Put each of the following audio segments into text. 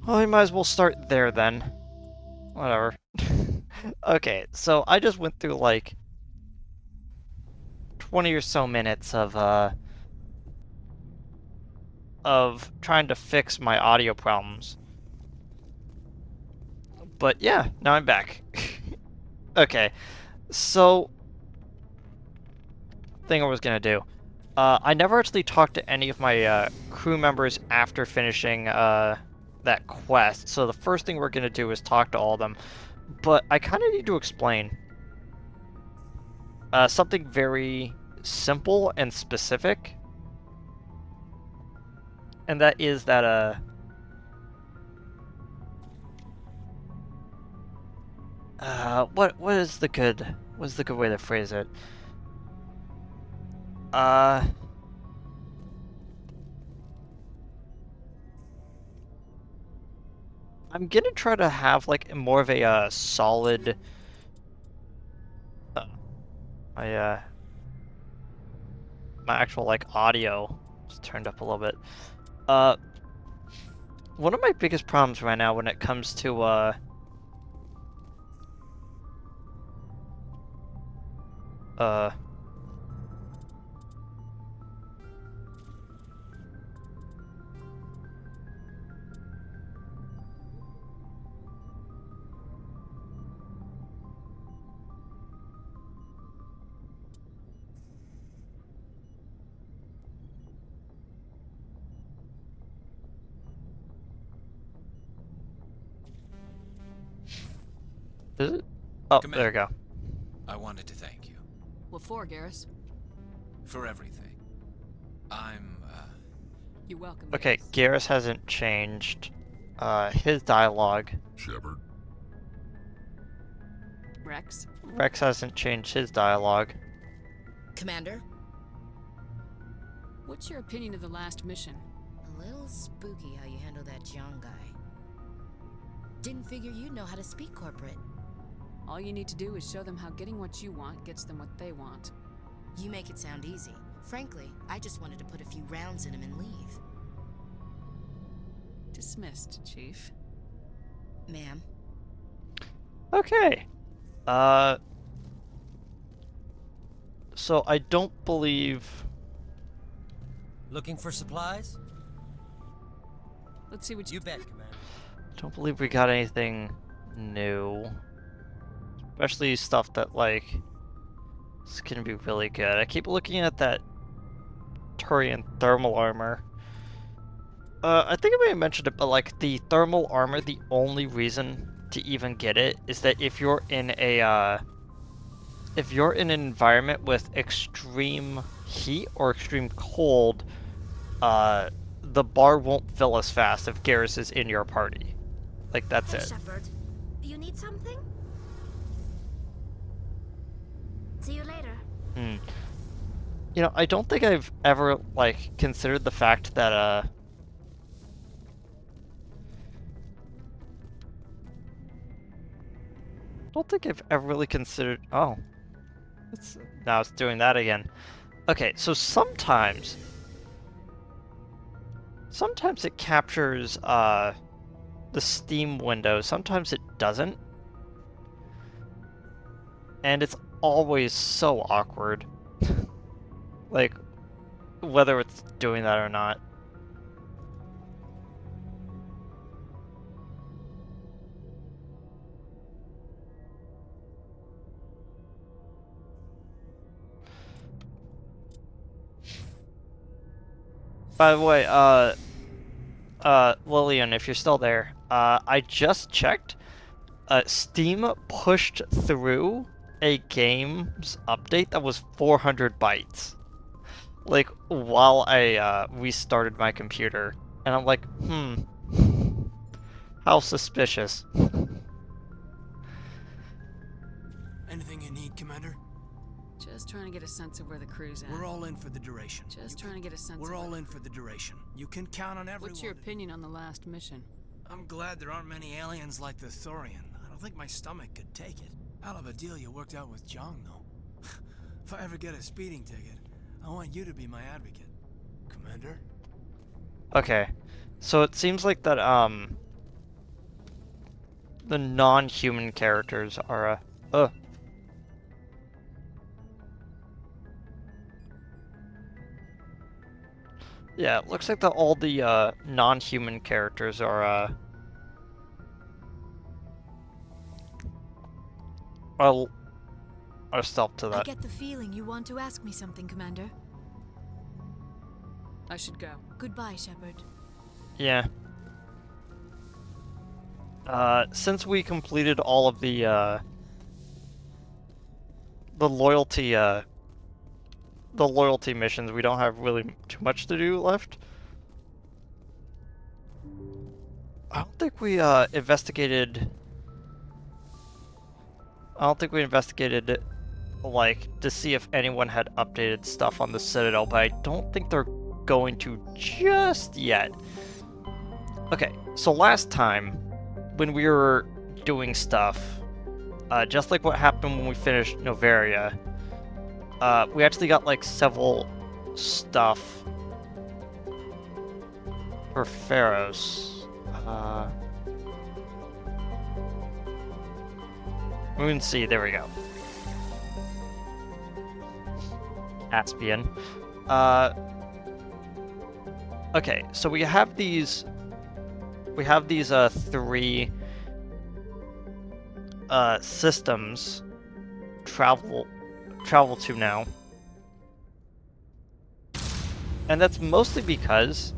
Well, we might as well start there then. Whatever. Okay, so I just went through like 20 or so minutes of trying to fix my audio problems. But yeah, now I'm back. Okay, so thing I was gonna do. I never actually talked to any of my crew members after finishing that quest, so the first thing we're gonna do is talk to all of them. But I kind of need to explain something very simple and specific, and that is that what is the good way to phrase it? Uh, I'm gonna try to have like more of a solid. Uh, my my actual like audio is turned up a little bit. Uh, one of my biggest problems right now when it comes to uh is it? Oh, there we Commander, go. I wanted to thank you What for, Garrus? for everything. I'm, You're welcome, Okay, Garrus. Garrus hasn't changed his dialogue. Shepard. Rex? Rex hasn't changed his dialogue. Commander? What's your opinion of the last mission? A little spooky how you handle that John guy. Didn't figure you'd know how to speak corporate. All you need to do is show them how getting what you want gets them what they want. You make it sound easy. Frankly, I just wanted to put a few rounds in him and leave. Dismissed, Chief. Ma'am? Okay. So I don't believe. Looking for supplies? Let's see what You bet, Commander. Don't believe we got anything new. Especially stuff that, like, is gonna be really good. I keep looking at that Turian thermal armor. I think I may have mentioned it, but, like, the thermal armor, the only reason to even get it is that if you're in an environment with extreme heat or extreme cold, the bar won't fill as fast if Garrus is in your party. Like, that's Hey, it. Shepard. You need something? See you later. Hmm. You know, I don't think I've ever, like, considered the fact that, I don't think I've ever really considered, oh. Now it's doing that again. Okay, so sometimes it captures, the Steam window, sometimes it doesn't. And it's always so awkward. Like, whether it's doing that or not. By the way, Lillian, if you're still there, I just checked. Steam pushed through a game's update that was 400 bytes. Like, while I restarted my computer. And I'm like, how suspicious. Anything you need, Commander? Just trying to get a sense of where the crew's at. We're all in for the duration. Just trying to get a sense We're of all what- in for the duration. You can count on everyone. What's your opinion on the last mission? I'm glad there aren't many aliens like the Thorian. I don't think my stomach could take it. Hell of a deal you worked out with Jong, though. If I ever get a speeding ticket, I want you to be my advocate. Commander? Okay. So it seems like that, the non-human characters are yeah, it looks like all the non-human characters are stealth to I that. get the feeling you want to ask me something, Commander. I should go. Goodbye, Shepard. Yeah. Since we completed all of the loyalty missions, we don't have really too much to do left. I don't think we investigated. I don't think we investigated, like, to see if anyone had updated stuff on the Citadel, but I don't think they're going to just yet. Okay, so last time, when we were doing stuff, just like what happened when we finished Novaria, we actually got, like, several stuff for Pharaohs. Moon Sea, there we go. Aspian. Okay, so we have these three systems travel to now. And that's mostly because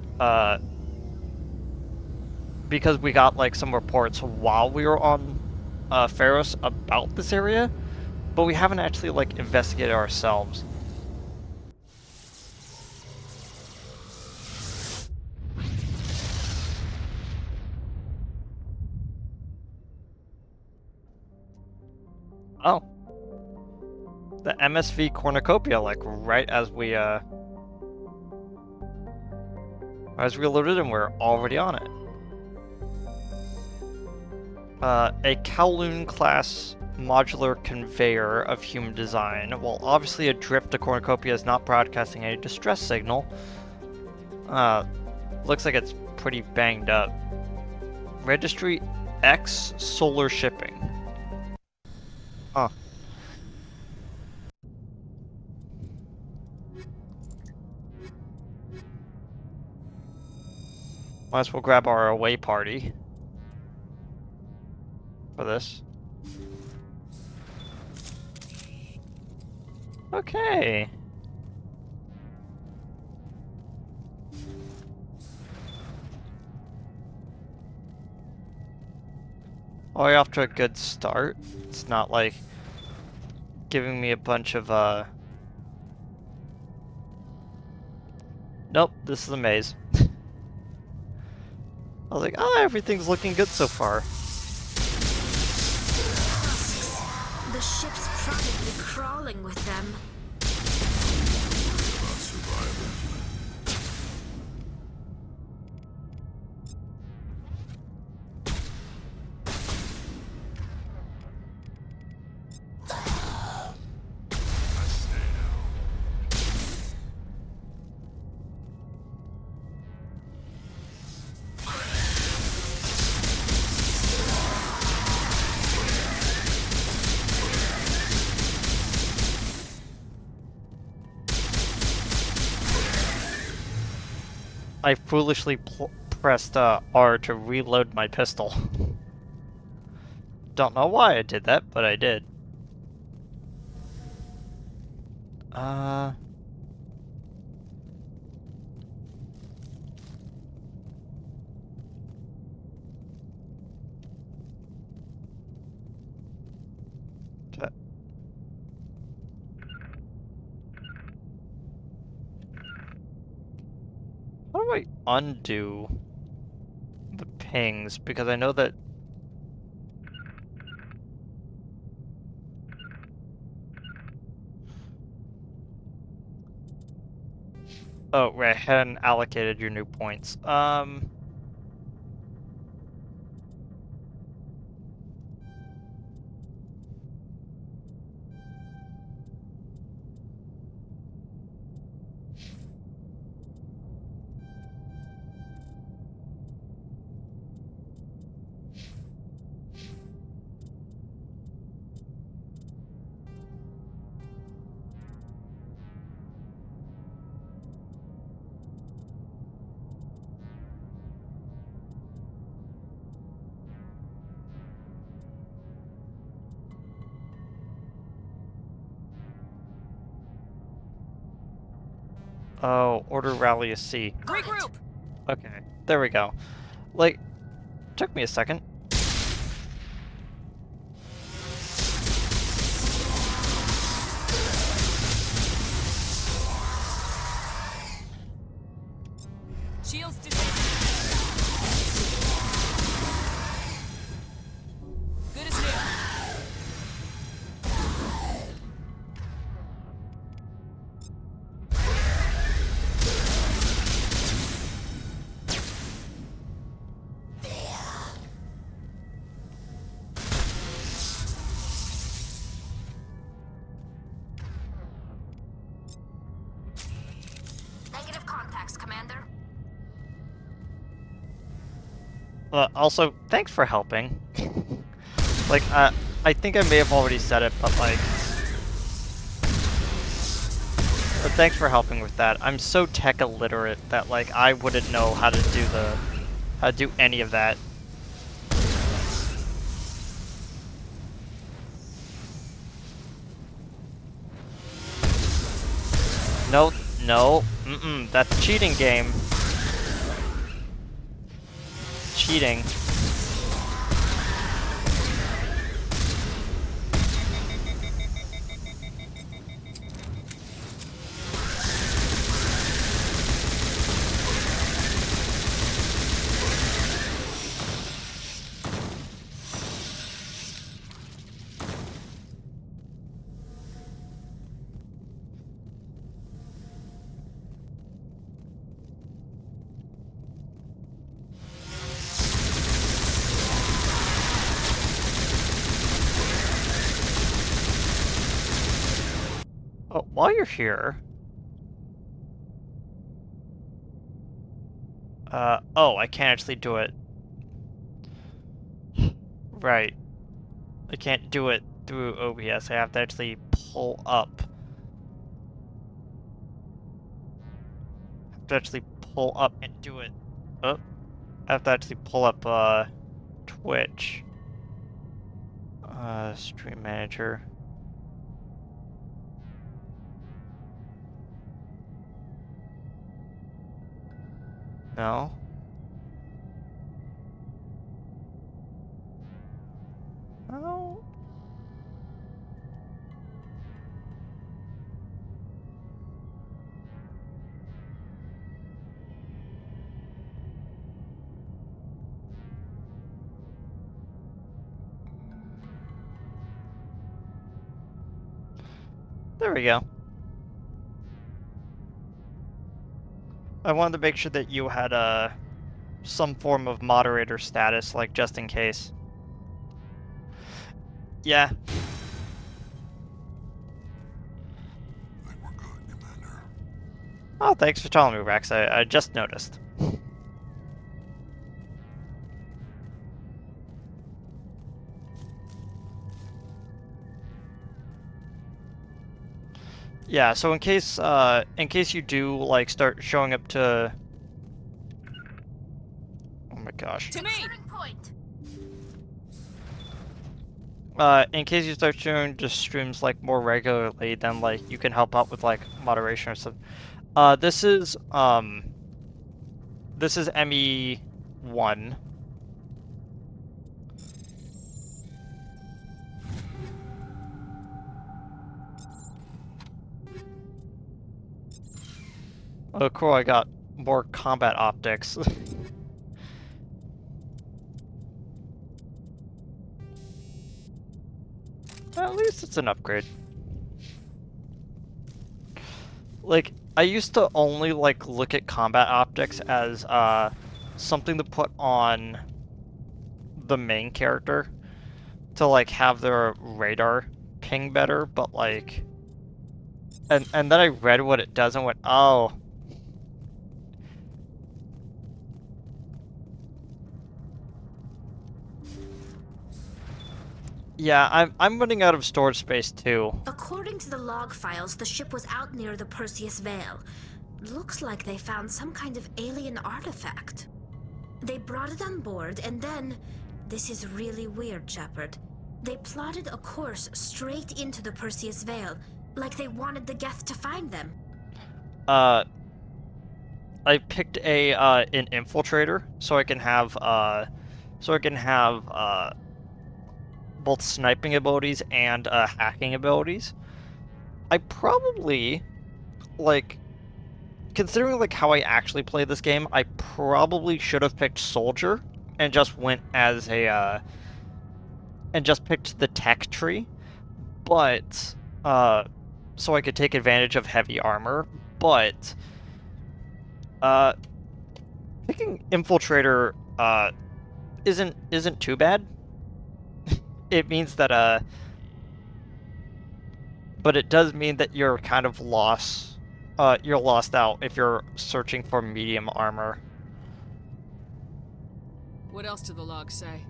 we got like some reports while we were on Pharos about this area, but we haven't actually like investigated ourselves. Oh. The MSV Cornucopia, like right as we loaded and we're already on it. A Kowloon class modular conveyor of human design. While obviously adrift, the Cornucopia is not broadcasting any distress signal. Looks like it's pretty banged up. Registry X Solar Shipping. Huh. Might as well grab our away party for this. Okay. Already off to a good start. It's not like giving me a bunch of Nope, this is a maze. I was like, oh, everything's looking good so far. The ship's probably crawling with them. I foolishly pressed R to reload my pistol. Don't know why I did that, but I did. How do I undo the pings? Because I know that... Oh, right, I hadn't allocated your new points. Oh, order rally is C. Regroup! Okay, there we go. Like, took me a second. Shields disabled. Good as new. Negative contacts, Commander. Also, thanks for helping. Like, I think I may have already said it, but like... But thanks for helping with that. I'm so tech illiterate that like I wouldn't know how to do any of that. No, no, that's a cheating game. Cheating. Oh, while you're here... oh, I can't actually do it. Right. I can't do it through OBS. I have to actually pull up. I have to actually pull up and do it. Oh, I have to actually pull up, Twitch. Stream manager. No? No? There we go. I wanted to make sure that you had, some form of moderator status, like, just in case. Yeah. I think we're good, Commander. Oh, thanks for telling me, Rex. I just noticed. Yeah, so in case you do, like, start showing up to... Oh my gosh. To me! Point. In case you start showing just streams, like, more regularly, then, like, you can help out with, like, moderation or something. This is ME1. Oh, cool, I got more combat optics. At least it's an upgrade. Like, I used to only, like, look at combat optics as, something to put on the main character to, like, have their radar ping better, but, like... And then I read what it does and went, oh... Yeah, I'm running out of storage space too. According to the log files, the ship was out near the Perseus Veil. Looks like they found some kind of alien artifact. They brought it on board, and then... This is really weird, Shepard. They plotted a course straight into the Perseus Veil, like they wanted the Geth to find them. I picked a an infiltrator so I can have both sniping abilities and hacking abilities. I probably, like, considering like how I actually play this game, I probably should have picked soldier and just went as a and just picked the tech tree, but so I could take advantage of heavy armor. But picking infiltrator isn't too bad. It means that but it does mean that you're kind of lost. You're lost out if you're searching for medium armor. What else do the logs say?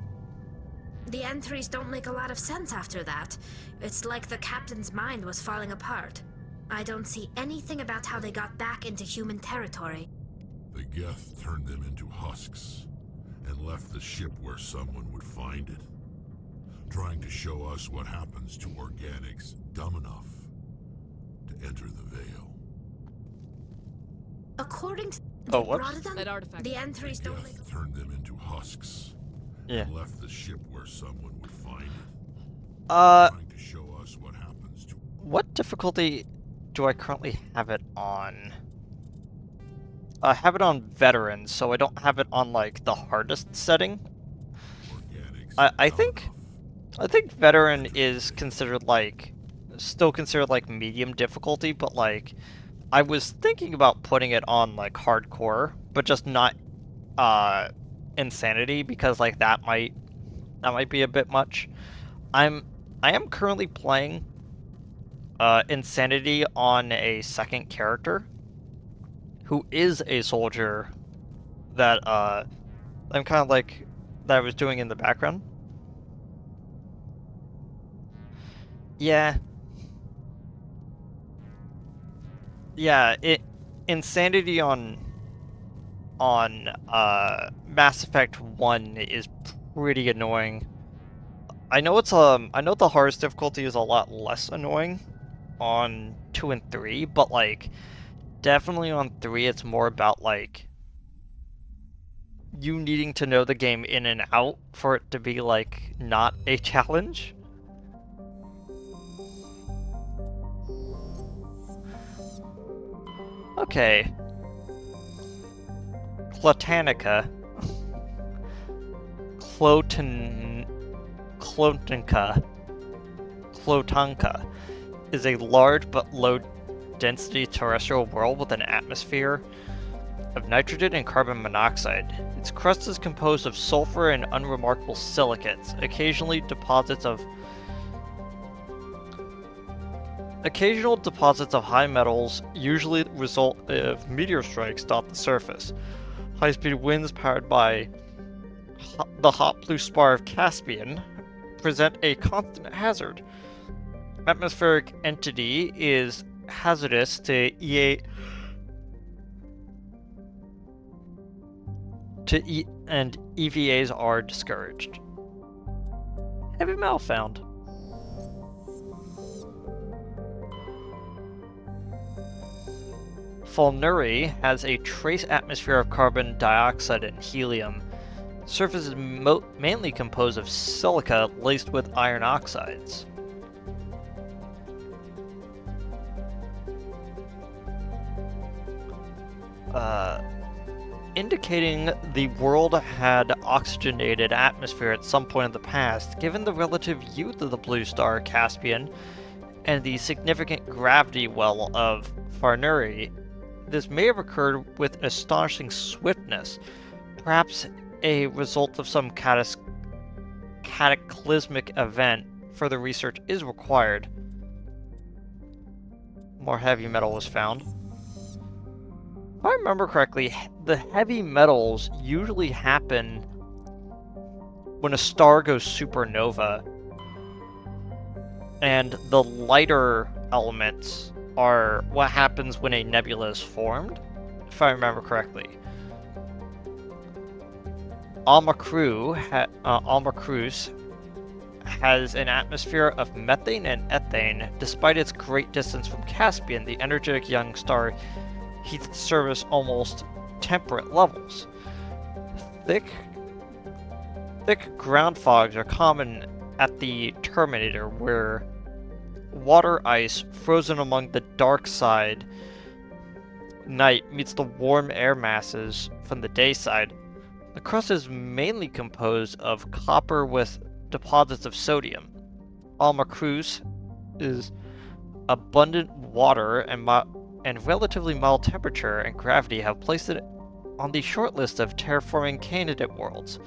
The entries don't make a lot of sense after that. It's like the captain's mind was falling apart. I don't see anything about how they got back into human territory. The Geth turned them into husks and left the ship where someone would find it, trying to show us what happens to organics dumb enough to enter the Veil. According to Oh, whoops. Broaden, That artifact. the entries The don't make Geth turned them into husks Yeah. and left the ship where someone would find it, trying to show us what happens to What difficulty do I currently have it on? I have it on veteran, so I don't have it on like the hardest setting. organics I dumb think enough. I think veteran is considered like still considered like medium difficulty, but like I was thinking about putting it on like hardcore, but just not insanity, because like that might be a bit much. I am currently playing insanity on a second character who is a soldier that I'm kind of like that I was doing in the background. Yeah. Yeah, insanity on Mass Effect 1 is pretty annoying. I know the hardest difficulty is a lot less annoying on 2 and 3, but like definitely on 3 it's more about like you needing to know the game in and out for it to be like not a challenge. Okay. Clotanica. Clotanka is a large but low-density terrestrial world with an atmosphere of nitrogen and carbon monoxide. Its crust is composed of sulfur and unremarkable silicates. Occasional deposits of high metals, usually the result of meteor strikes, dot the surface. High-speed winds powered by the hot blue spar of Caspian present a constant hazard. Atmospheric entity is hazardous to and EVAs are discouraged. Heavy metal found. Fulnuri has a trace atmosphere of carbon dioxide and helium. Surface is mainly composed of silica laced with iron oxides. Indicating the world had oxygenated atmosphere at some point in the past. Given the relative youth of the blue star Caspian and the significant gravity well of Fulnuri, this may have occurred with astonishing swiftness, perhaps a result of some cataclysmic event. Further research is required. More heavy metal was found. If I remember correctly, the heavy metals usually happen when a star goes supernova, and the lighter elements are what happens when a nebula is formed, if I remember correctly. Alma Cruz has an atmosphere of methane and ethane. Despite its great distance from Caspian, the energetic young star heats its surface almost temperate levels. Thick ground fogs are common at the Terminator, where water ice frozen among the dark side night meets the warm air masses from the day side. The crust is mainly composed of copper with deposits of sodium. Alma Cruz is abundant water and relatively mild temperature and gravity have placed it on the short list of terraforming candidate worlds.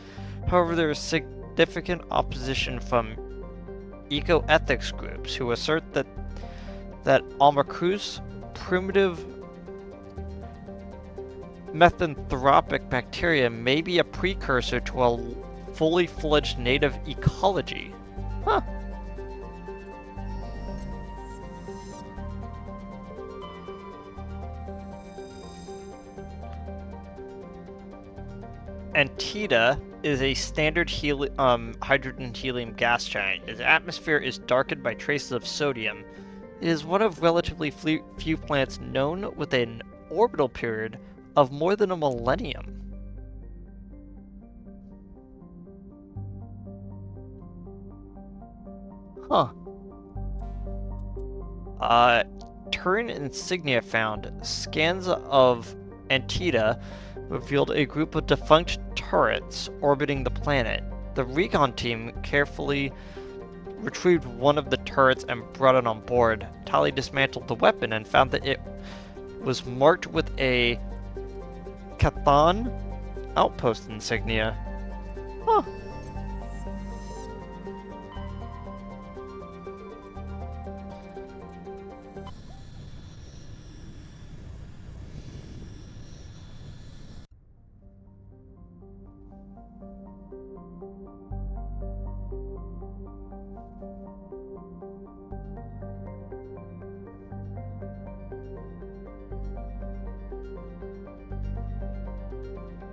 However, there is significant opposition from eco-ethics groups who assert that Alma Cruz primitive methanthropic bacteria may be a precursor to a fully fledged native ecology. Huh. Antida is a standard hydrogen-helium gas giant. Its atmosphere is darkened by traces of sodium. It is one of relatively few planets known with an orbital period of more than a millennium. Huh. Turin insignia found. Scans of Antida revealed a group of defunct turrets orbiting the planet. The recon team carefully retrieved one of the turrets and brought it on board. Tali dismantled the weapon and found that it was marked with a Cathan outpost insignia. Huh.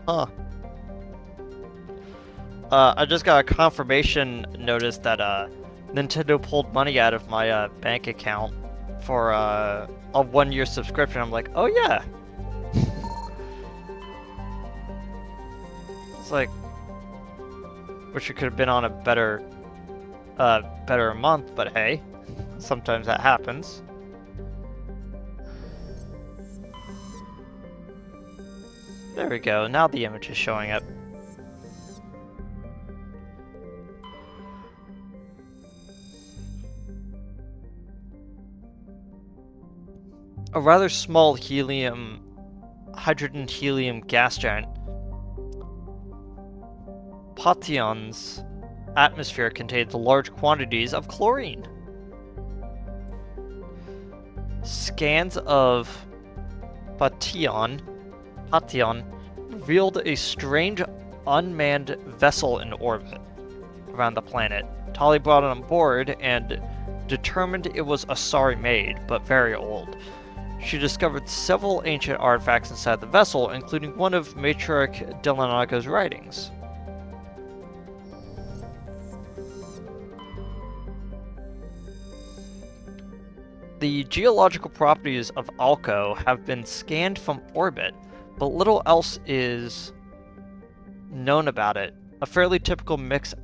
Huh. I just got a confirmation notice that Nintendo pulled money out of my bank account for a 1-year subscription. I'm like, oh yeah. It's like, wish it could have been on a better month, but hey, sometimes that happens. There we go, now the image is showing up. A rather small hydrogen-helium gas giant, Pation's atmosphere contains large quantities of chlorine. Scans of Pation revealed a strange unmanned vessel in orbit around the planet. Tali brought it on board and determined it was Asari made, but very old. She discovered several ancient artifacts inside the vessel, including one of Matriarch Delanaga's writings. The geological properties of Alco have been scanned from orbit, but little else is known about it. A fairly typical mix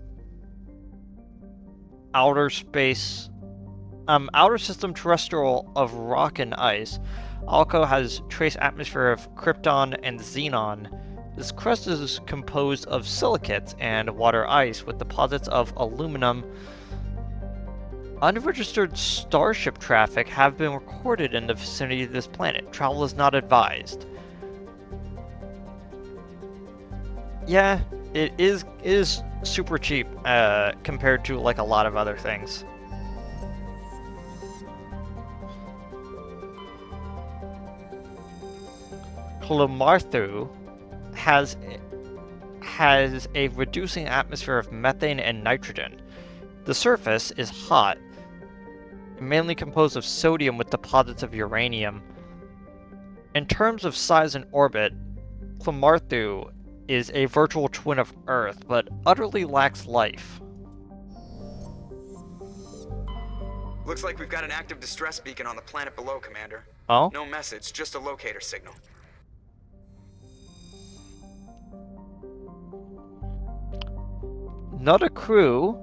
outer system terrestrial of rock and ice. Alco has trace atmosphere of krypton and xenon. This crust is composed of silicates and water ice with deposits of aluminum. Unregistered starship traffic have been recorded in the vicinity of this planet. Travel is not advised. Yeah, it is super cheap compared to like a lot of other things. Clomarthu has a reducing atmosphere of methane and nitrogen. The surface is hot, mainly composed of sodium with deposits of uranium. In terms of size and orbit, Clomarthu is a virtual twin of Earth, but utterly lacks life. Looks like we've got an active distress beacon on the planet below, Commander. Oh? No message, just a locator signal. Nutacruz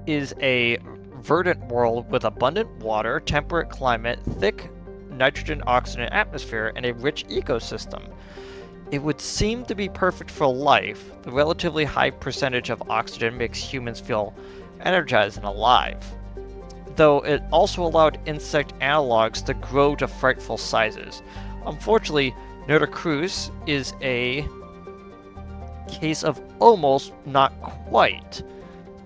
is a verdant world with abundant water, temperate climate, thick nitrogen-oxygen atmosphere, and a rich ecosystem. It would seem to be perfect for life. The relatively high percentage of oxygen makes humans feel energized and alive, though it also allowed insect analogs to grow to frightful sizes. Unfortunately, Nutacruz is a case of almost, not quite.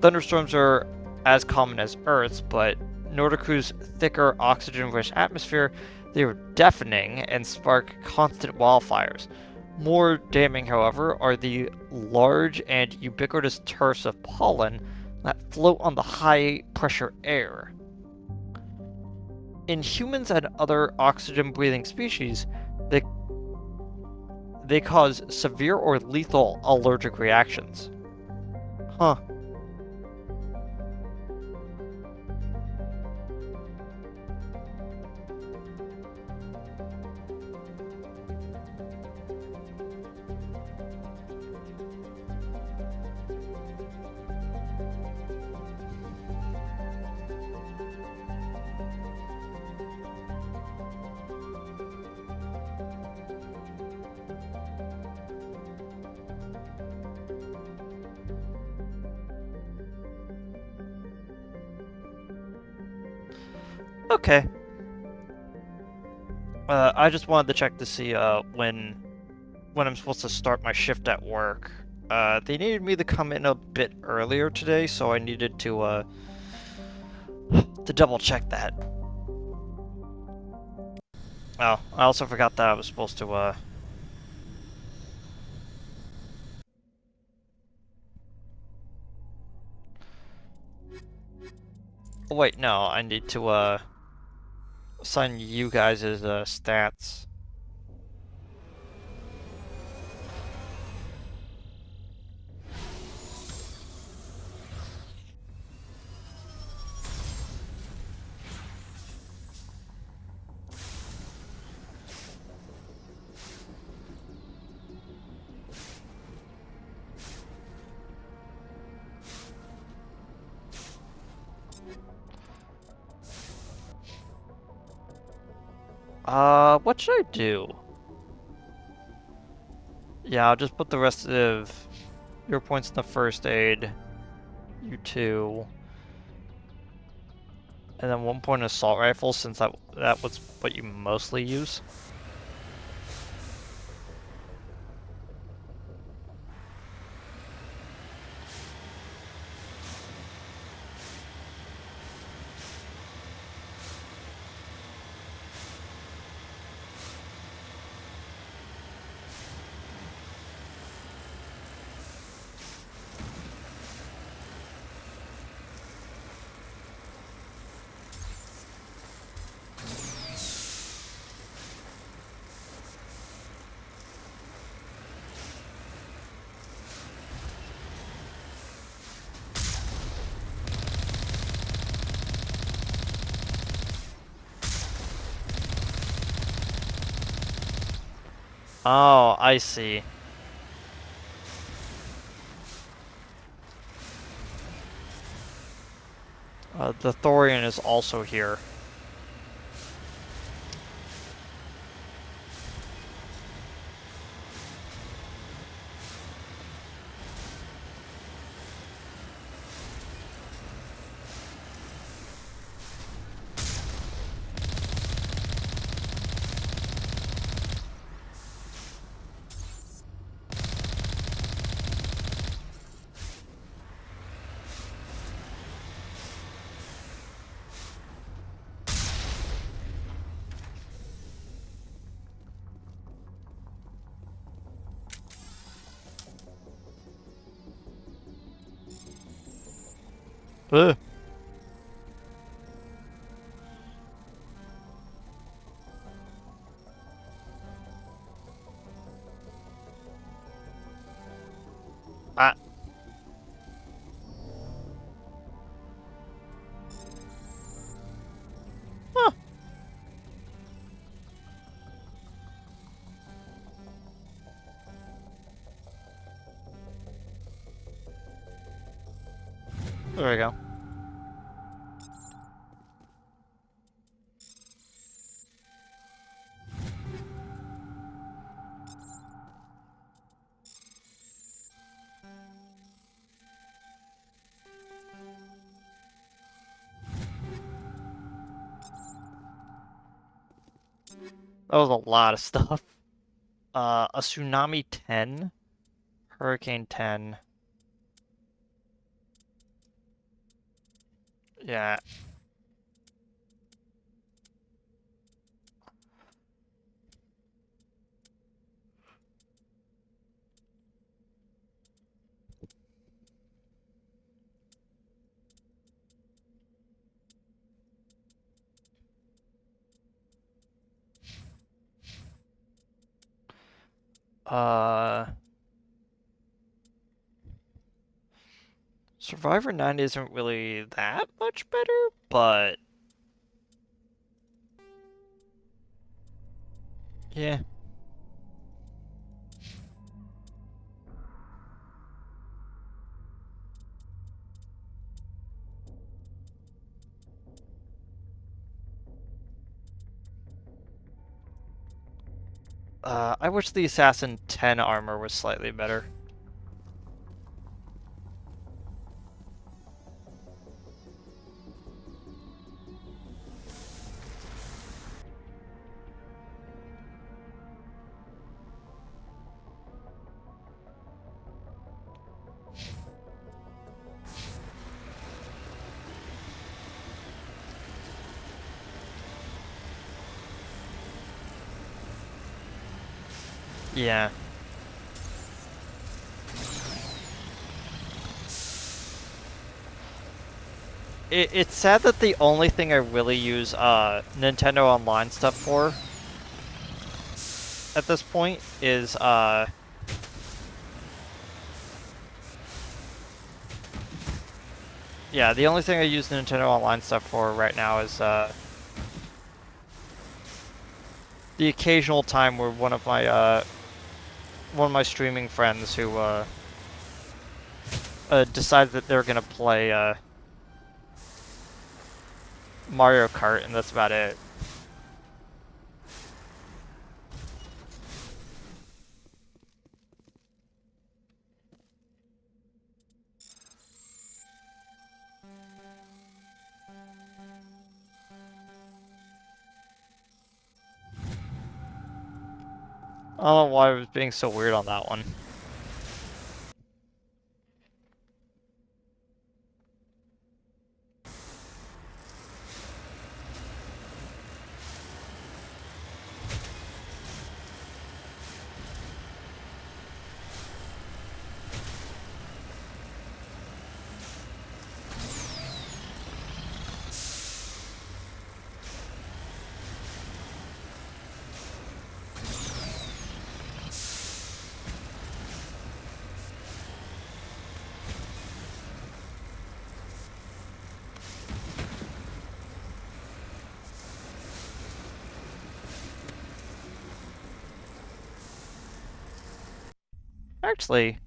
Thunderstorms are as common as Earth's, but Nutacruz's thicker oxygen-rich atmosphere, they are deafening and spark constant wildfires. More damning, however, are the large and ubiquitous turfs of pollen that float on the high-pressure air. In humans and other oxygen-breathing species, they cause severe or lethal allergic reactions. Huh. Okay. I just wanted to check to see when I'm supposed to start my shift at work. They needed me to come in a bit earlier today, so I needed to double check that. Oh, I also forgot that I was supposed to oh, wait, no, I need to assign you guys as stats. What should I do? Yeah, I'll just put the rest of your points in the first aid. You two. And then 1 point assault rifle, since that was what you mostly use. Oh, I see. The Thorian is also here. Ugh. Ah. Huh. There we go. That was a lot of stuff. A tsunami 10, hurricane 10. Yeah. Survivor 9 isn't really that much better, but yeah. I wish the Assassin 10 armor was slightly better. Yeah. It's sad that the only thing I really use Nintendo Online stuff for at this point is yeah, the only thing I use Nintendo Online stuff for right now is the occasional time where one of my streaming friends who decide that they're gonna play Mario Kart, and that's about it. I don't know why I was being so weird on that one. Actually,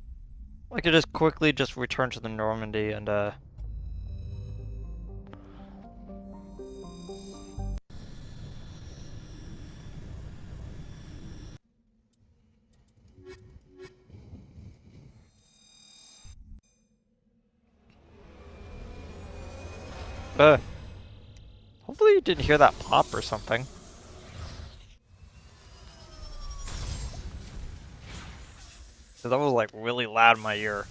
I could just quickly just return to the Normandy and uh hopefully you didn't hear that pop or something. So that was like really loud in my ear.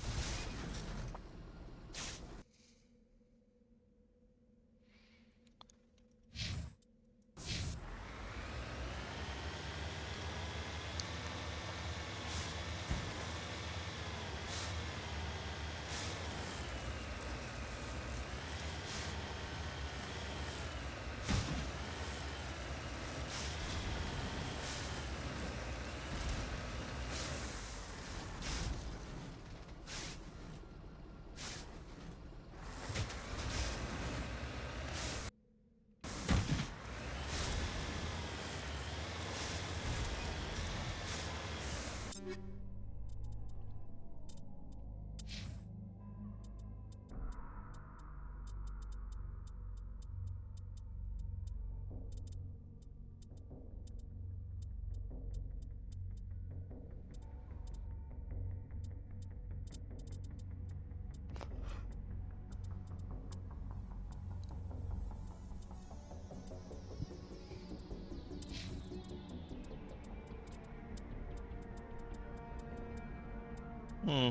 Hmm.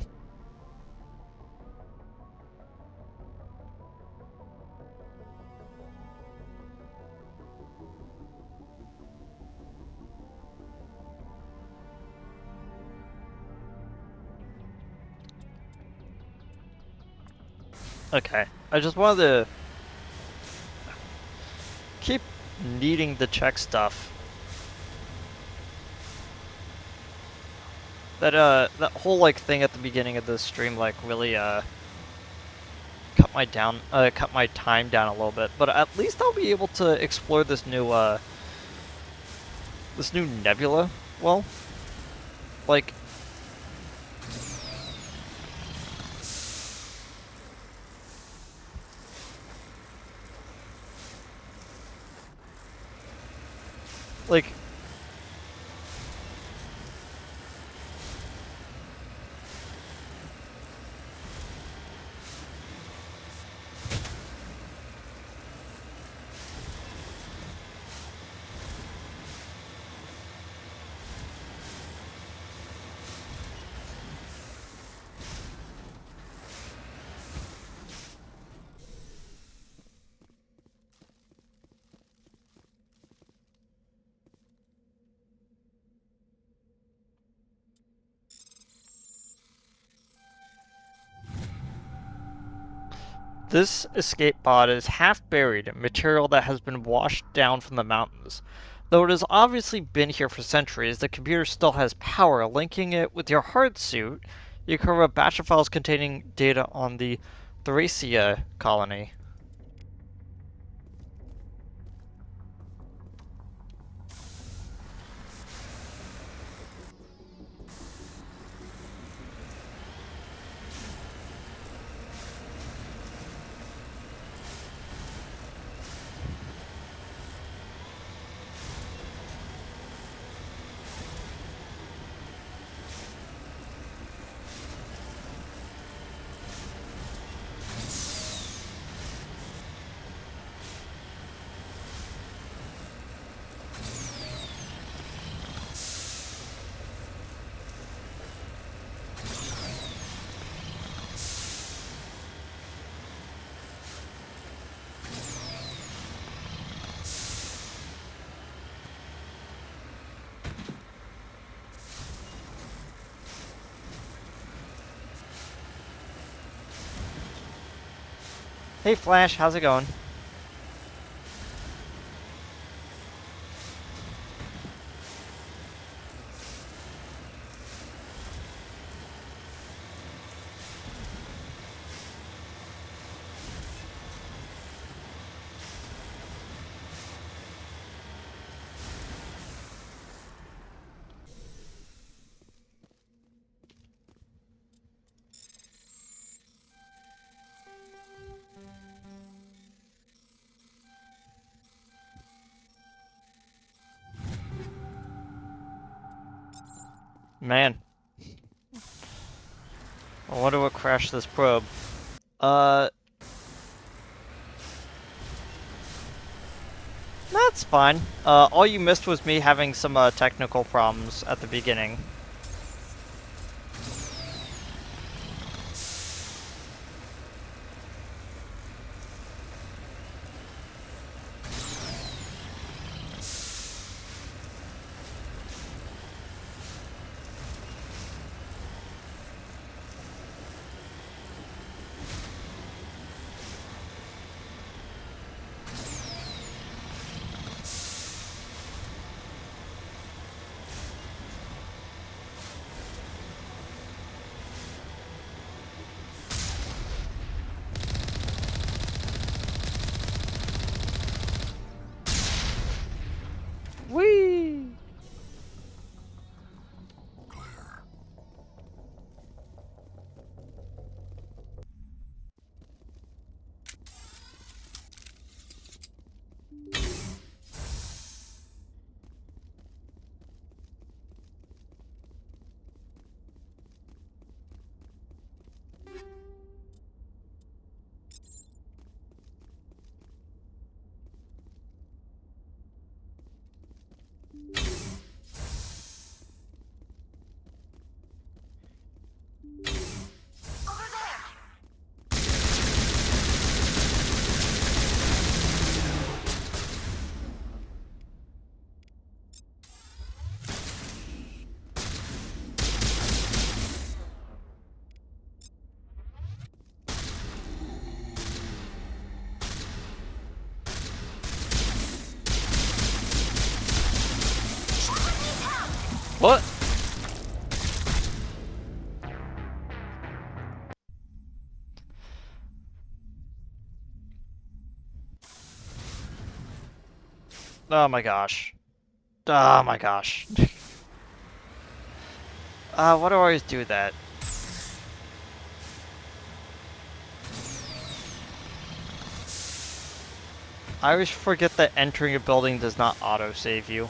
Okay, I just wanted to keep needing to check stuff. That whole like thing at the beginning of the stream like really cut my time down a little bit. But at least I'll be able to explore this new nebula. Well, like like this escape pod is half buried in material that has been washed down from the mountains. Though it has obviously been here for centuries, the computer still has power. Linking it with your hard suit, you can recover a batch of files containing data on the Thracia colony. Hey Flash, how's it going? Man. I wonder what crashed this probe. That's fine. All you missed was me having some technical problems at the beginning. Oh my gosh. Oh my gosh. Why do I always do that? I always forget that entering a building does not auto-save you.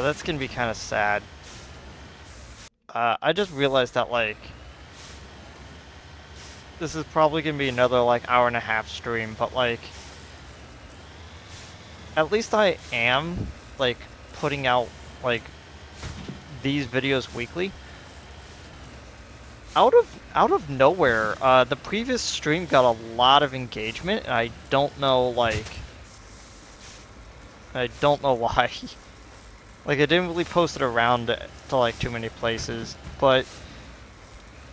That's gonna be kind of sad. I just realized that, like, this is probably gonna be another, like, hour-and-a-half stream, but, like, at least I am, like, putting out, like, these videos weekly. Out of nowhere, the previous stream got a lot of engagement, and I don't know, like, I don't know why. Like, I didn't really post it around to, like, too many places, but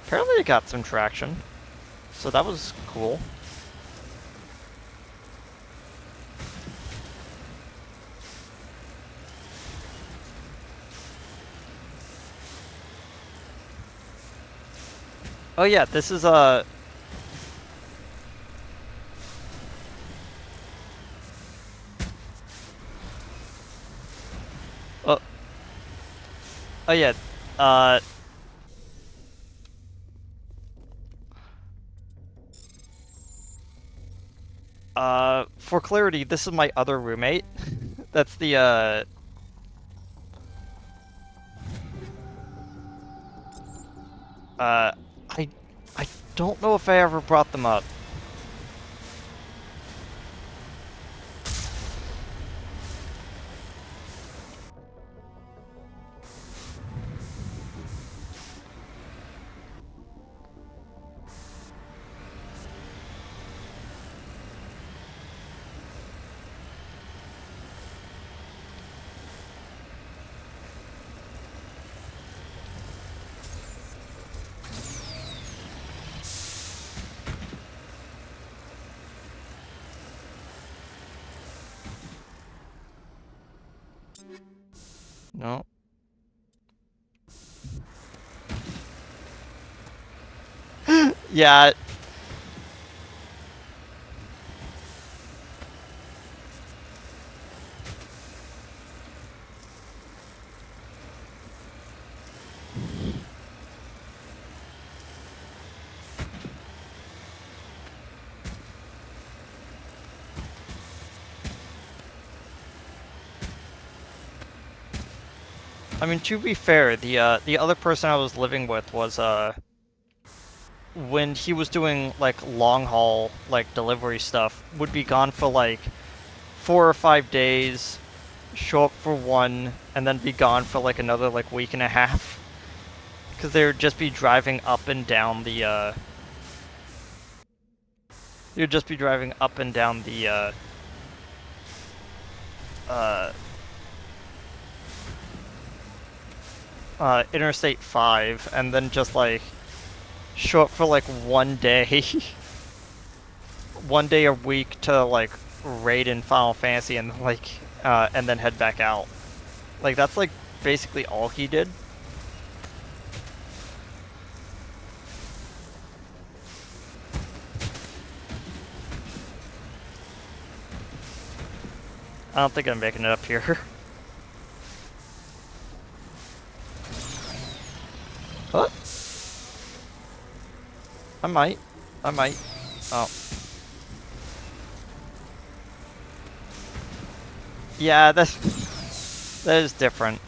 apparently it got some traction. So that was cool. Oh yeah, this is oh, oh yeah, uh for clarity, this is my other roommate. That's the I I don't know if I ever brought them up. No. Yeah. I mean, to be fair, the other person I was living with was when he was doing like long haul like delivery stuff, would be gone for like 4 or 5 days, show up for one, and then be gone for like another like week and a half. Because they would just be driving up and down the, you'd just be driving up and down the, Interstate 5, and then just, like, show up for, like, one day. One day a week to, like, raid in Final Fantasy and, like, and then head back out. Like, that's, like, basically all he did. I don't think I'm making it up here. What? I might. Oh. Yeah, that is different.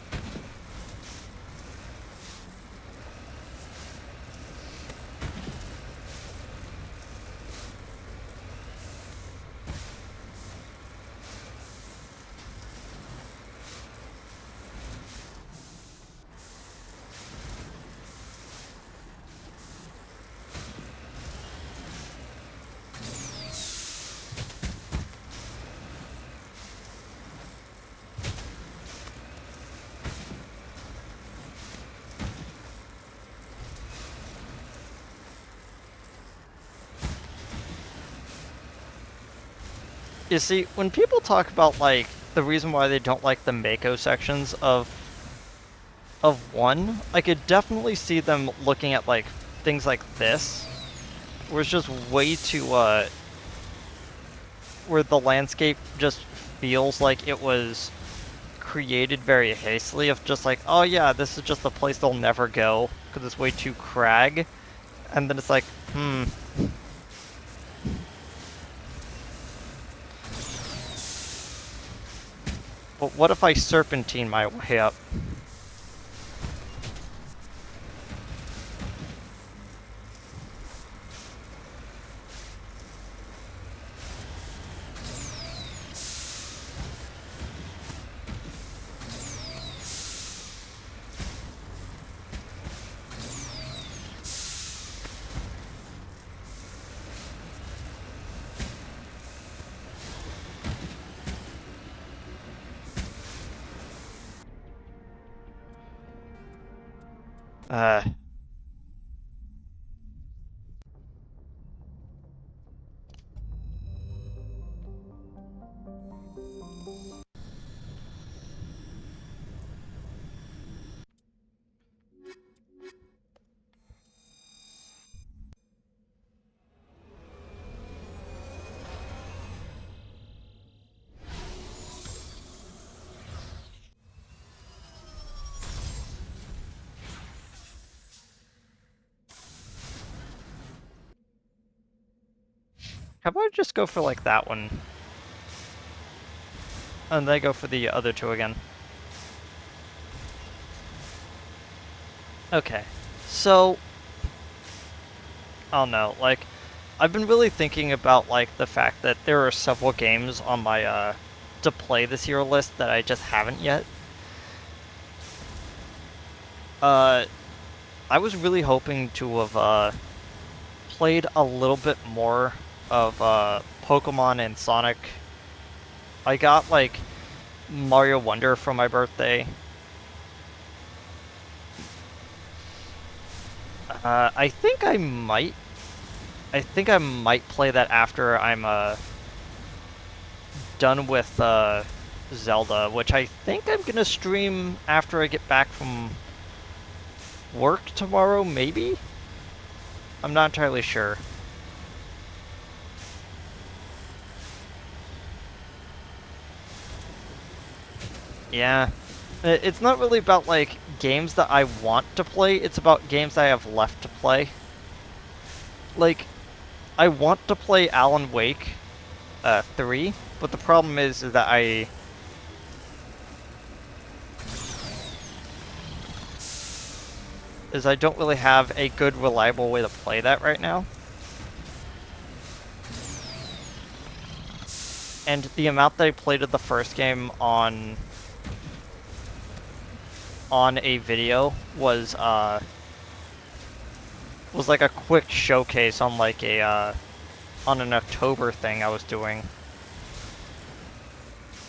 You see, when people talk about, like, the reason why they don't like the Mako sections of 1, I could definitely see them looking at, like, things like this, where it's just way too, where the landscape just feels like it was created very hastily, of just like, oh yeah, this is just a place they'll never go, because it's way too crag, and then it's like, But what if I serpentine my way up? How about I just go for, like, that one? And then I go for the other two again. Okay. So, I don't know, like, I've been really thinking about, like, the fact that there are several games on my, to play this year list that I just haven't yet. I was really hoping to have, played a little bit more of, Pokemon and Sonic. I got, like, Mario Wonder for my birthday. I think I might play that after I'm, done with, Zelda, which I think I'm gonna stream after I get back from work tomorrow, maybe? I'm not entirely sure. Yeah. It's not really about, like, games that I want to play, it's about games I have left to play. Like, I want to play Alan Wake 3, but the problem is that I don't really have a good, reliable way to play that right now. And the amount that I played of the first game on a video was was like a quick showcase on like a on an October thing I was doing.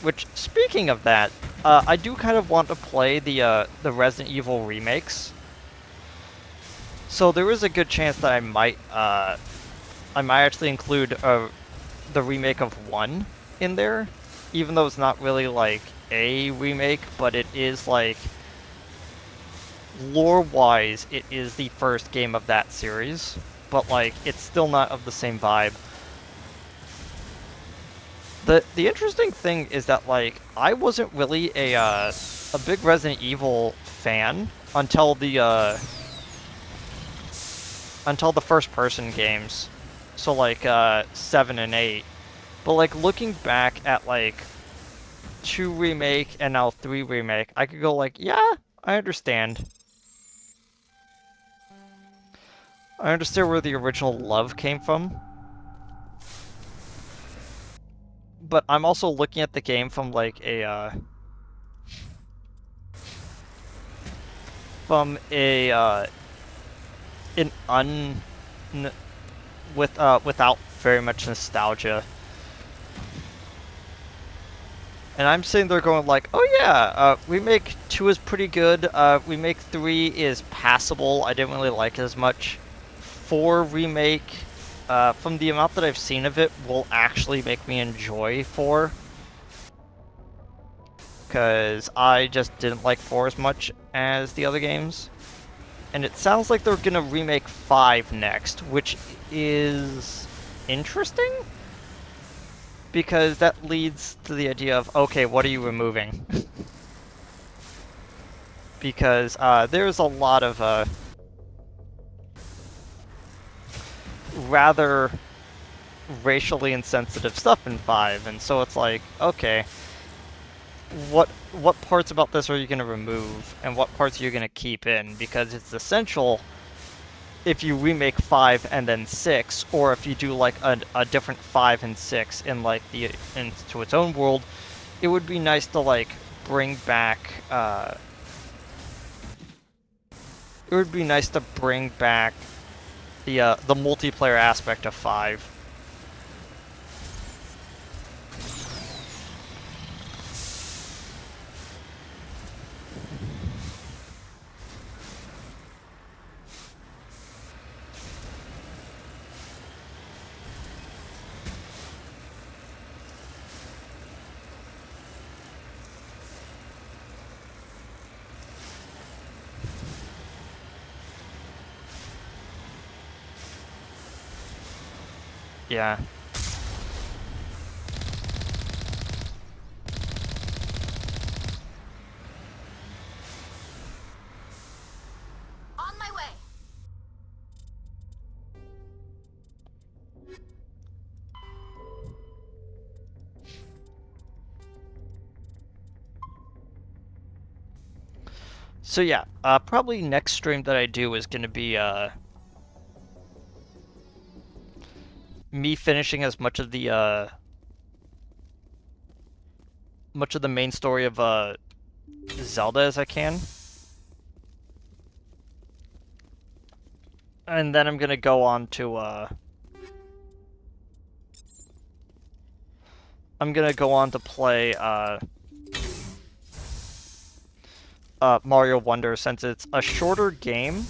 Which, speaking of that, I do kind of want to play the Resident Evil remakes. So there is a good chance that I might actually include the remake of 1 in there, even though it's not really like a remake, but it is like lore-wise, it is the first game of that series, but like it's still not of the same vibe. The interesting thing is that like I wasn't really a big Resident Evil fan until the first person games. So like 7 and 8. But like looking back at like 2 remake and now 3 remake, I could go like, yeah, I understand. I understand where the original love came from. But I'm also looking at the game from like a from a an without very much nostalgia. And I'm sitting there going like, oh yeah, remake 2 is pretty good, remake 3 is passable, I didn't really like it as much. 4 remake, from the amount that I've seen of it, will actually make me enjoy 4. Because I just didn't like 4 as much as the other games. And it sounds like they're gonna remake 5 next, which is interesting? Because that leads to the idea of, okay, what are you removing? Because there's a lot of rather racially insensitive stuff in 5, and so it's like, okay, what parts about this are you going to remove, and what parts are you going to keep in? Because it's essential if you remake 5 and then 6, or if you do like a different 5 and 6 in like into its own world, it would be nice to like bring back it would be nice to bring back the multiplayer aspect of 5. Yeah. On my way. So yeah, probably next stream that I do is gonna be me finishing as much of the main story of Zelda as I can. And then I'm gonna go on to play Mario Wonder, since it's a shorter game,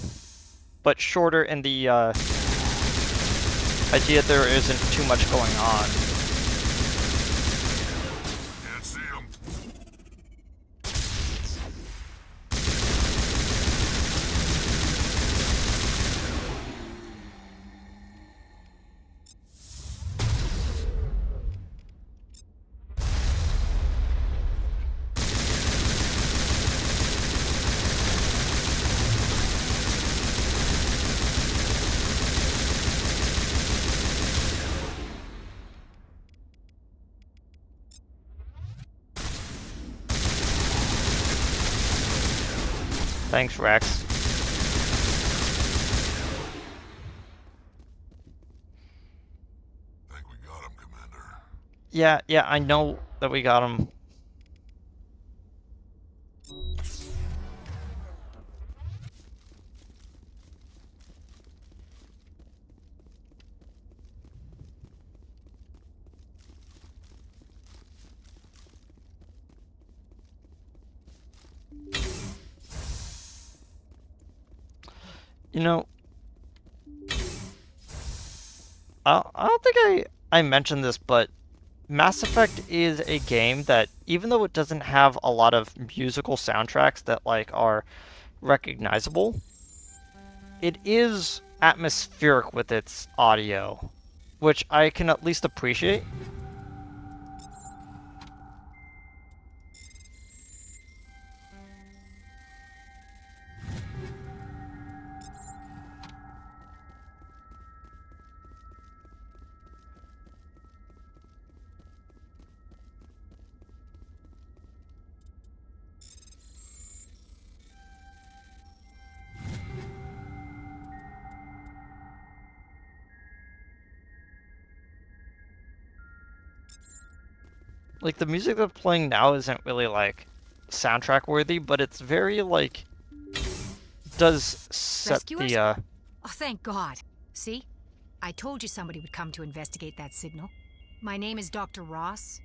but shorter in the idea there isn't too much going on. Can't see him. Thanks, Rex. Think we got him, Commander. Yeah, I know that we got him. You know, I don't think I mentioned this, but Mass Effect is a game that, even though it doesn't have a lot of musical soundtracks that like are recognizable, it is atmospheric with its audio, which I can at least appreciate. Like the music that's playing now isn't really like soundtrack worthy, but it's very like does set Rescuers? the Oh, thank God. See? I told you somebody would come to investigate that signal. My name is Dr. Ross,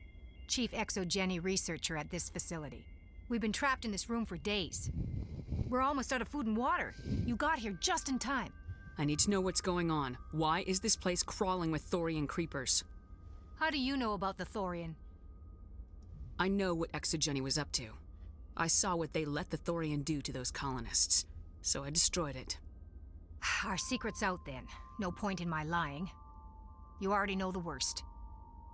Chief Exogeny Researcher at this facility. We've been trapped in this room for days. We're almost out of food and water. You got here just in time. I need to know what's going on. Why is this place crawling with Thorian creepers? How do you know about the Thorian? I know what Exogeny was up to. I saw what they let the Thorian do to those colonists, so I destroyed it. Our secret's out then. No point in my lying. You already know the worst.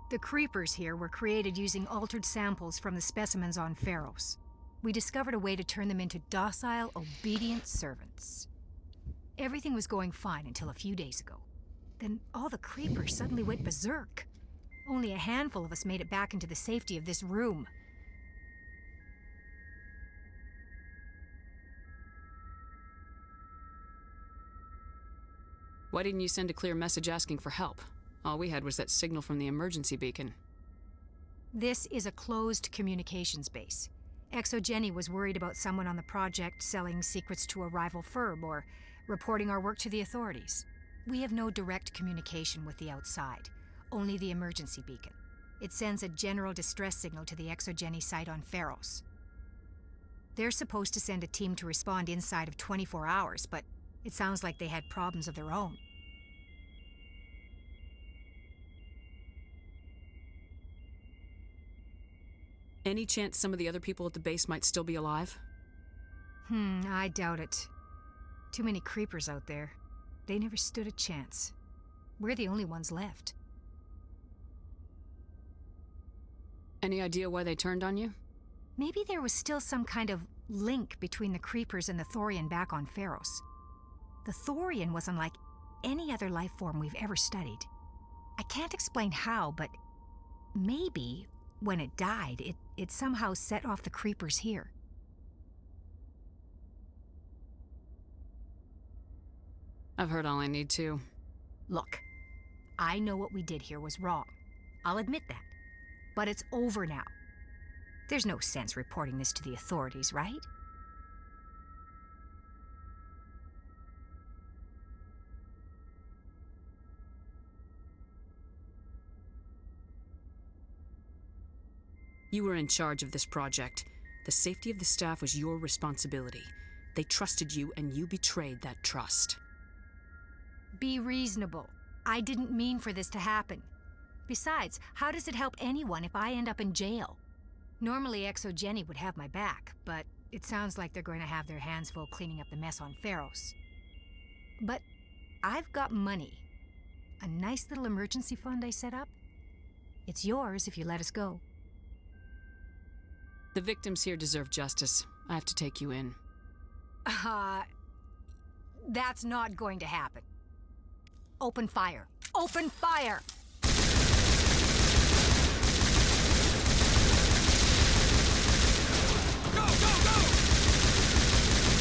The creepers here were created using altered samples from the specimens on Pharos. We discovered a way to turn them into docile, obedient servants. Everything was going fine until a few days ago. Then all the creepers suddenly went berserk. Only a handful of us made it back into the safety of this room. Why didn't you send a clear message asking for help? All we had was that signal from the emergency beacon. This is a closed communications base. Exogeny was worried about someone on the project selling secrets to a rival firm or reporting our work to the authorities. We have no direct communication with the outside, only the emergency beacon. It sends a general distress signal to the Exogeny site on Pharos. They're supposed to send a team to respond inside of 24 hours, but it sounds like they had problems of their own. Any chance some of the other people at the base might still be alive? I doubt it. Too many creepers out there. They never stood a chance. We're the only ones left. Any idea why they turned on you? Maybe there was still some kind of link between the creepers and the Thorian back on Pharos. The Thorian was unlike any other life form we've ever studied. I can't explain how, but maybe when it died, it somehow set off the creepers here. I've heard all I need to. Look, I know what we did here was wrong. I'll admit that. But it's over now. There's no sense reporting this to the authorities, right? You were in charge of this project. The safety of the staff was your responsibility. They trusted you, and you betrayed that trust. Be reasonable. I didn't mean for this to happen. Besides, how does it help anyone if I end up in jail? Normally Exogeny would have my back, but it sounds like they're going to have their hands full cleaning up the mess on Pharos. But I've got money. A nice little emergency fund I set up. It's yours if you let us go. The victims here deserve justice. I have to take you in. That's not going to happen. Open fire. Open fire! Go, go, go!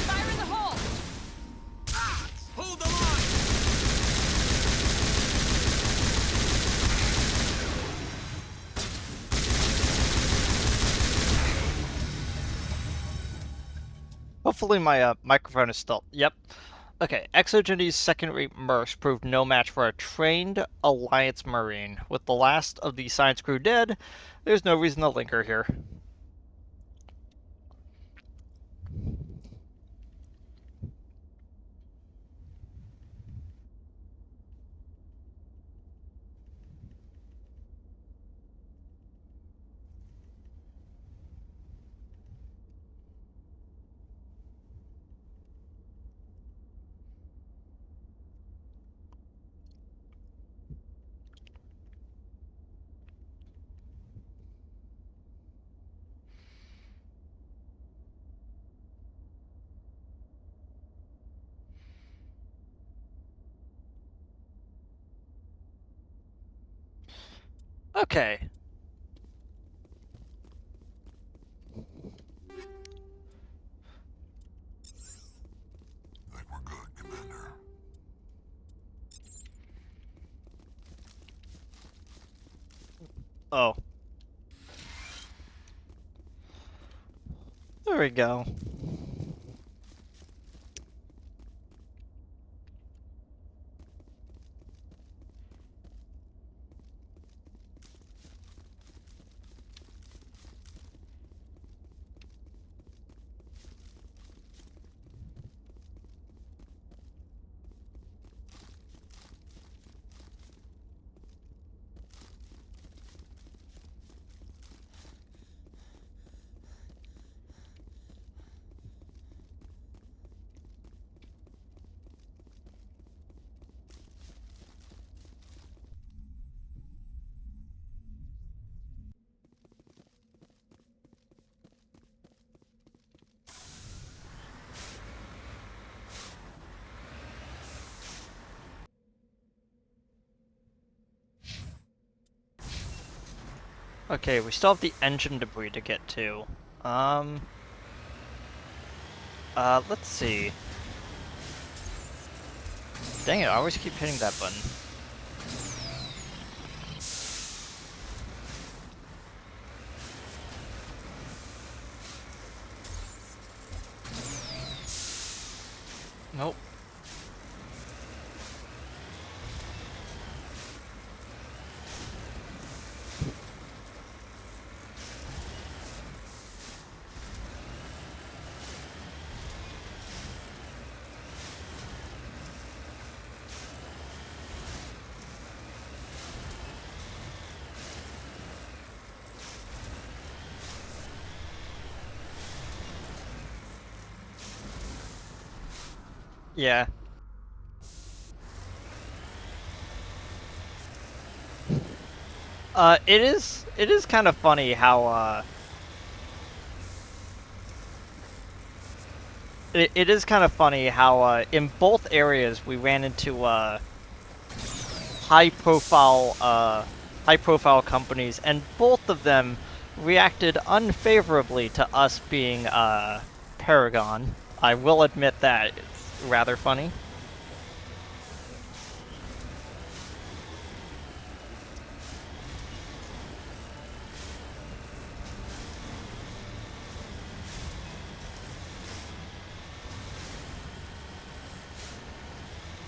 Fire in the hole! Ah! Hold the line! Hopefully my microphone is still... Yep. Okay, Exogeny's second-rate mercs proved no match for a trained Alliance Marine. With the last of the science crew dead, there's no reason to linger here. Okay. I think we're good, Commander. Oh. There we go. Okay, we still have the engine debris to get to. Let's see. Dang it, I always keep hitting that button. Nope. Yeah. It is kind of funny how, it is kind of funny how, in both areas we ran into, high profile companies, and both of them reacted unfavorably to us being, Paragon. I will admit that. It's rather funny.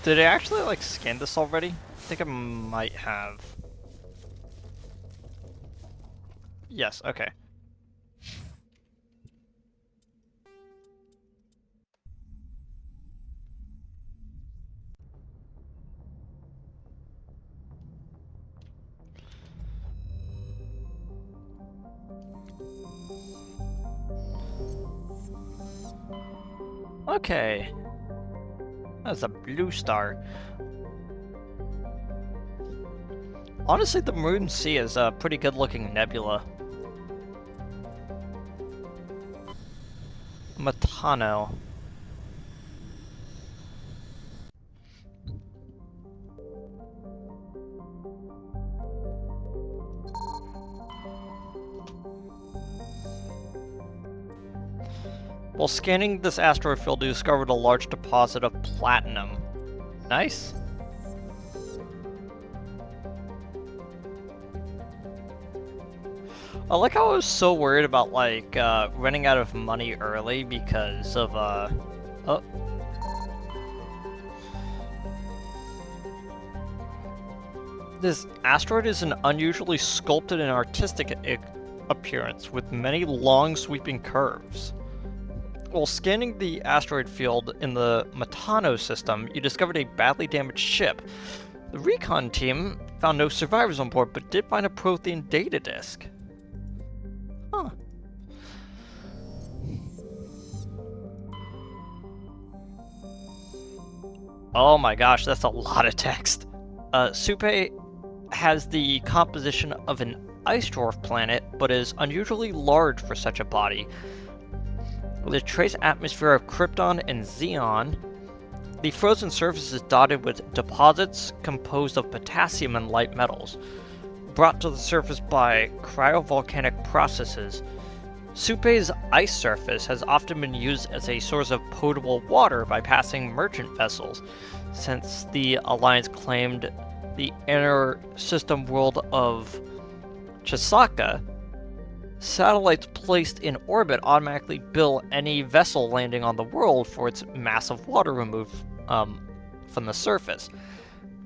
Did I actually, like, scan this already? I think I might have. Yes, okay. Okay. That's a blue star. Honestly, the Moon Sea is a pretty good looking nebula. Matano. While scanning this asteroid field, we discovered a large deposit of platinum. Nice. I like how I was so worried about, like, running out of money early because of, oh. This asteroid is an unusually sculpted and artistic appearance with many long sweeping curves. While scanning the asteroid field in the Matano system, you discovered a badly damaged ship. The recon team found no survivors on board, but did find a Prothean data disk. Huh. Oh my gosh, that's a lot of text. Supe has the composition of an ice dwarf planet, but is unusually large for such a body. With a trace atmosphere of Krypton and Xeon, the frozen surface is dotted with deposits composed of potassium and light metals. brought to the surface by cryovolcanic processes. Supay's ice surface has often been used as a source of potable water by passing merchant vessels, since the Alliance claimed the inner system world of Chisaka. Satellites placed in orbit automatically bill any vessel landing on the world for its massive water removed from the surface.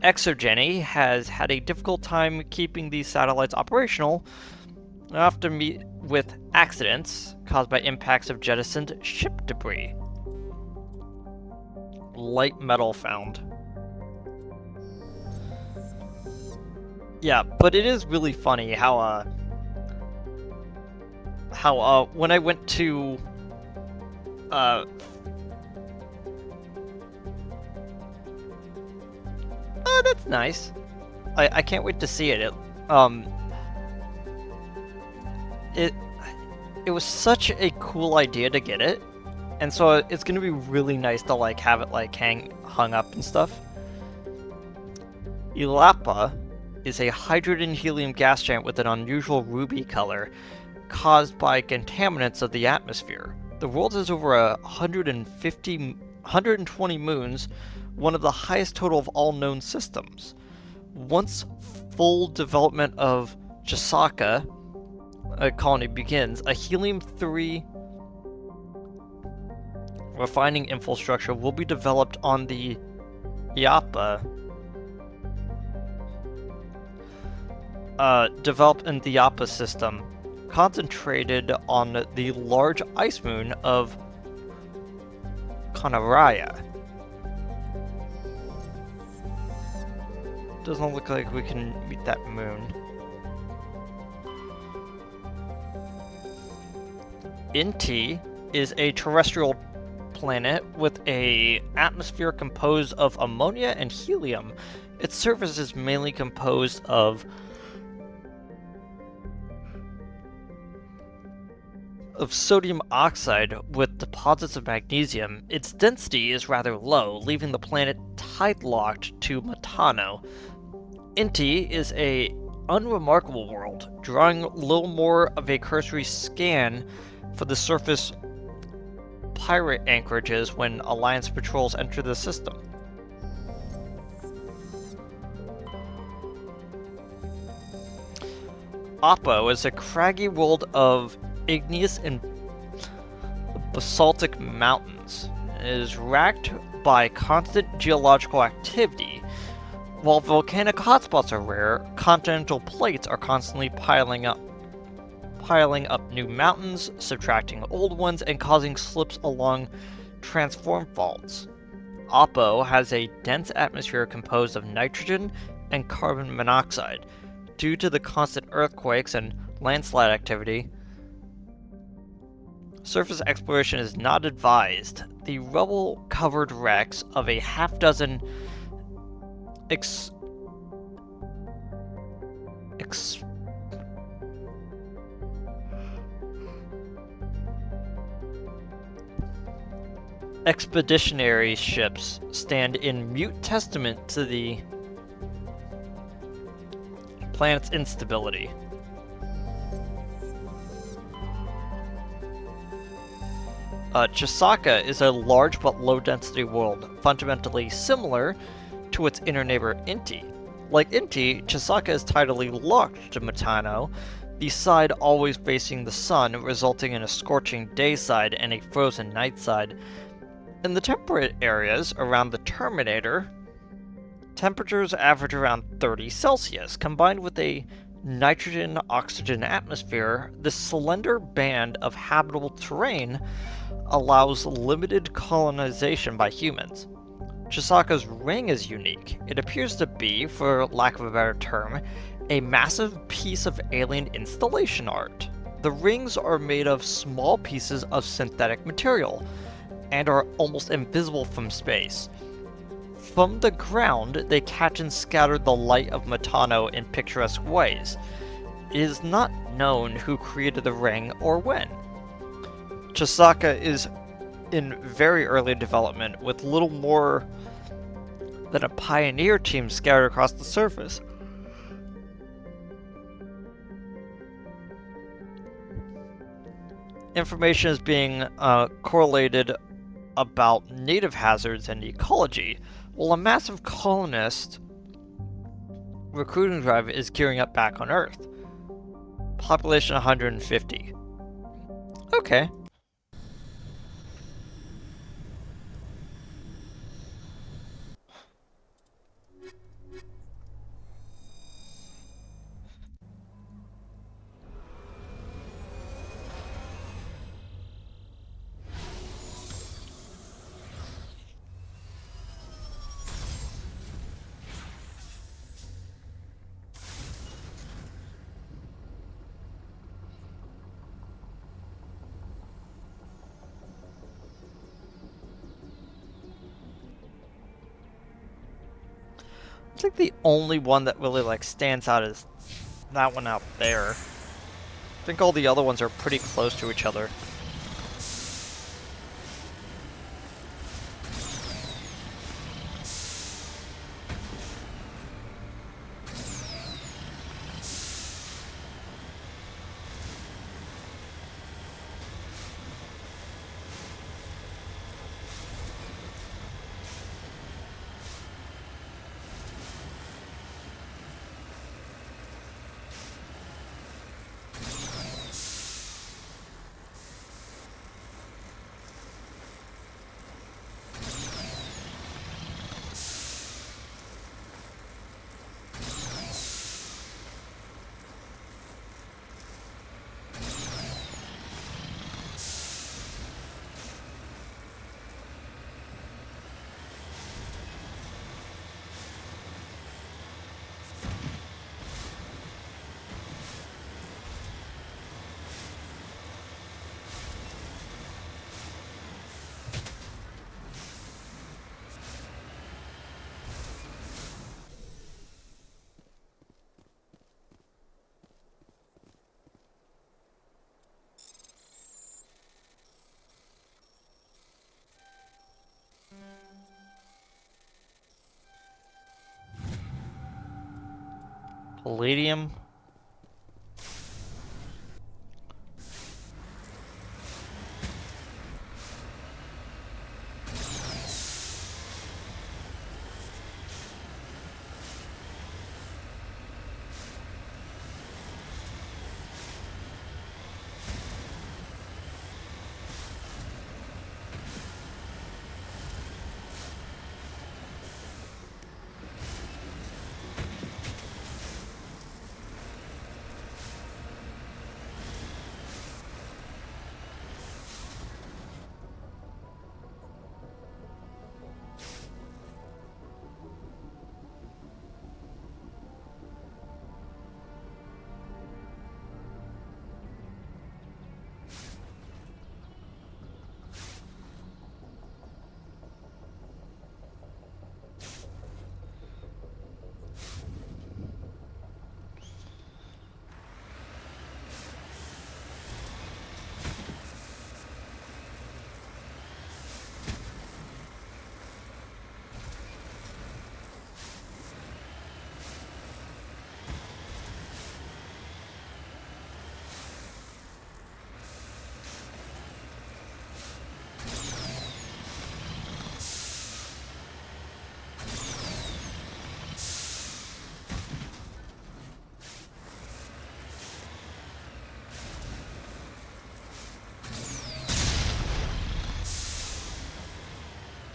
Exogeny has had a difficult time keeping these satellites operational, often meet with accidents caused by impacts of jettisoned ship debris. Light metal found. Yeah, but it is really funny how when I went to oh, that's nice. I can't wait to see it. It was such a cool idea to get it, and so it's gonna be really nice to like have it like hung up and stuff. Elapa is a hydrogen helium gas giant with an unusual ruby color caused by contaminants of the atmosphere. The world has over 120 moons, one of the highest total of all known systems. Once full development of Chisaka colony begins, a helium-3 refining infrastructure will be developed on the Iapa system, concentrated on the large ice moon of Konaraya. Doesn't look like we can meet that moon. Inti is a terrestrial planet with an atmosphere composed of ammonia and helium. Its surface is mainly composed of sodium oxide with deposits of magnesium. Its density is rather low, leaving the planet tide-locked to Metano. Inti is a unremarkable world, drawing little more of a cursory scan for the surface pirate anchorages when Alliance patrols enter the system. Oppo is a craggy world of igneous and basaltic mountains. It is racked by constant geological activity. While volcanic hotspots are rare, continental plates are constantly piling up new mountains, subtracting old ones, and causing slips along transform faults. Oppo has a dense atmosphere composed of nitrogen and carbon monoxide. Due to the constant earthquakes and landslide activity, surface exploration is not advised. The rubble-covered wrecks of a half-dozen expeditionary ships stand in mute testament to the planet's instability. Chisaka is a large but low-density world, fundamentally similar to its inner neighbor Inti. Like Inti, Chisaka is tidally locked to Metano, the side always facing the sun, resulting in a scorching day side and a frozen night side. In the temperate areas around the Terminator, temperatures average around 30 Celsius. Combined with a nitrogen-oxygen atmosphere, this slender band of habitable terrain allows limited colonization by humans. Chisaka's ring is unique. It appears to be, for lack of a better term, a massive piece of alien installation art. The rings are made of small pieces of synthetic material, and are almost invisible from space. From the ground, they catch and scatter the light of Metano in picturesque ways. It is not known who created the ring or when. Chisaka is in very early development, with little more than a pioneer team scattered across the surface. information is being correlated about native hazards and ecology, while a massive colonist recruiting drive is gearing up back on Earth. Population 150. Okay. I think the only one that really like stands out is that one out there. I think all the other ones are pretty close to each other. Palladium.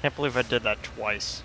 Can't believe I did that twice.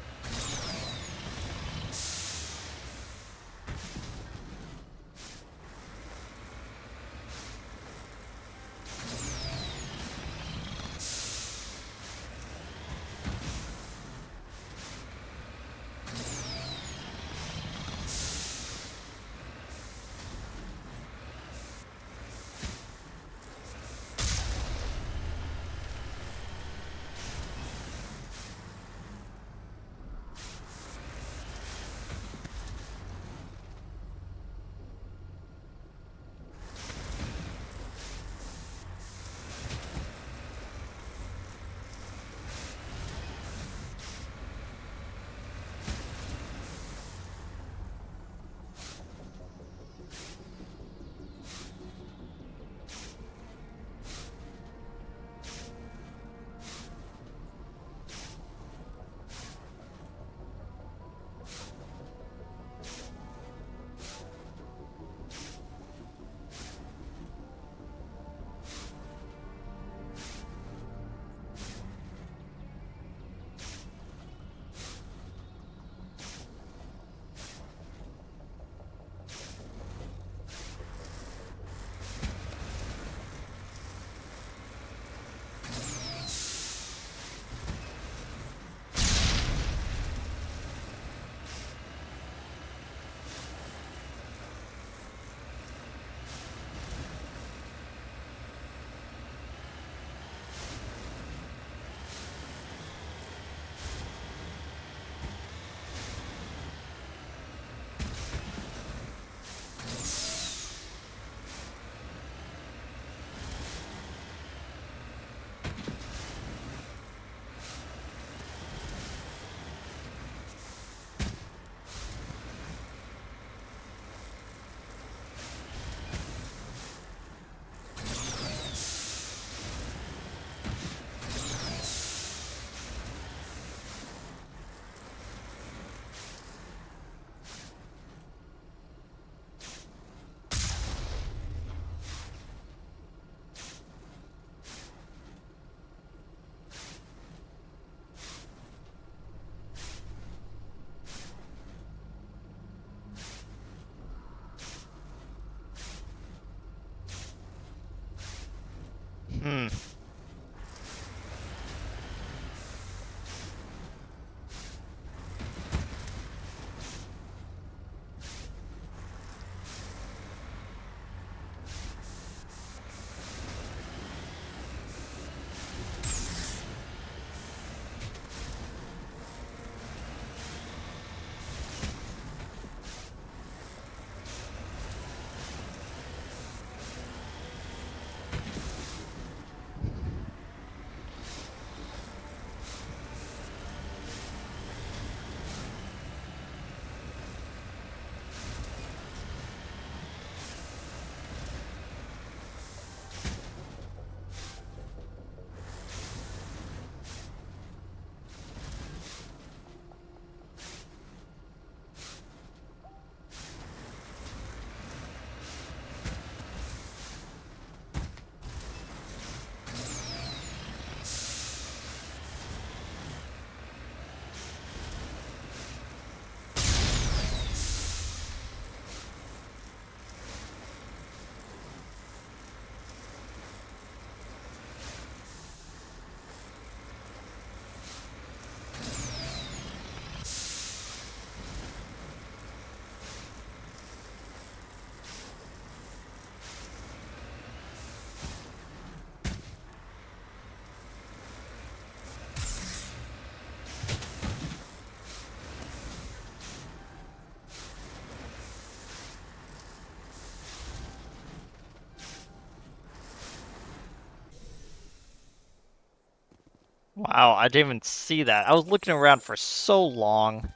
Wow, I didn't even see that. I was looking around for so long.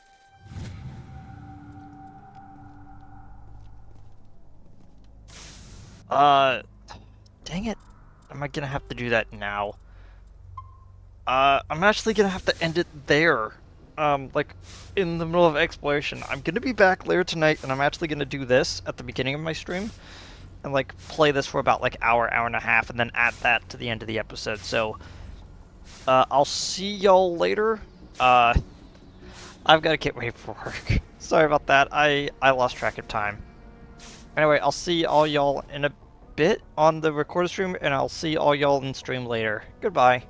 Uh, dang it. Am I gonna have to do that now? I'm actually gonna have to end it there. Like, in the middle of exploration. I'm gonna be back later tonight, and I'm actually gonna do this at the beginning of my stream. And, like, play this for about, like, hour and a half, and then add that to the end of the episode. So, I'll see y'all later. I've gotta get ready for work. Sorry about that. I lost track of time. Anyway, I'll see all y'all in a bit on the recorded stream, and I'll see all y'all in stream later. Goodbye.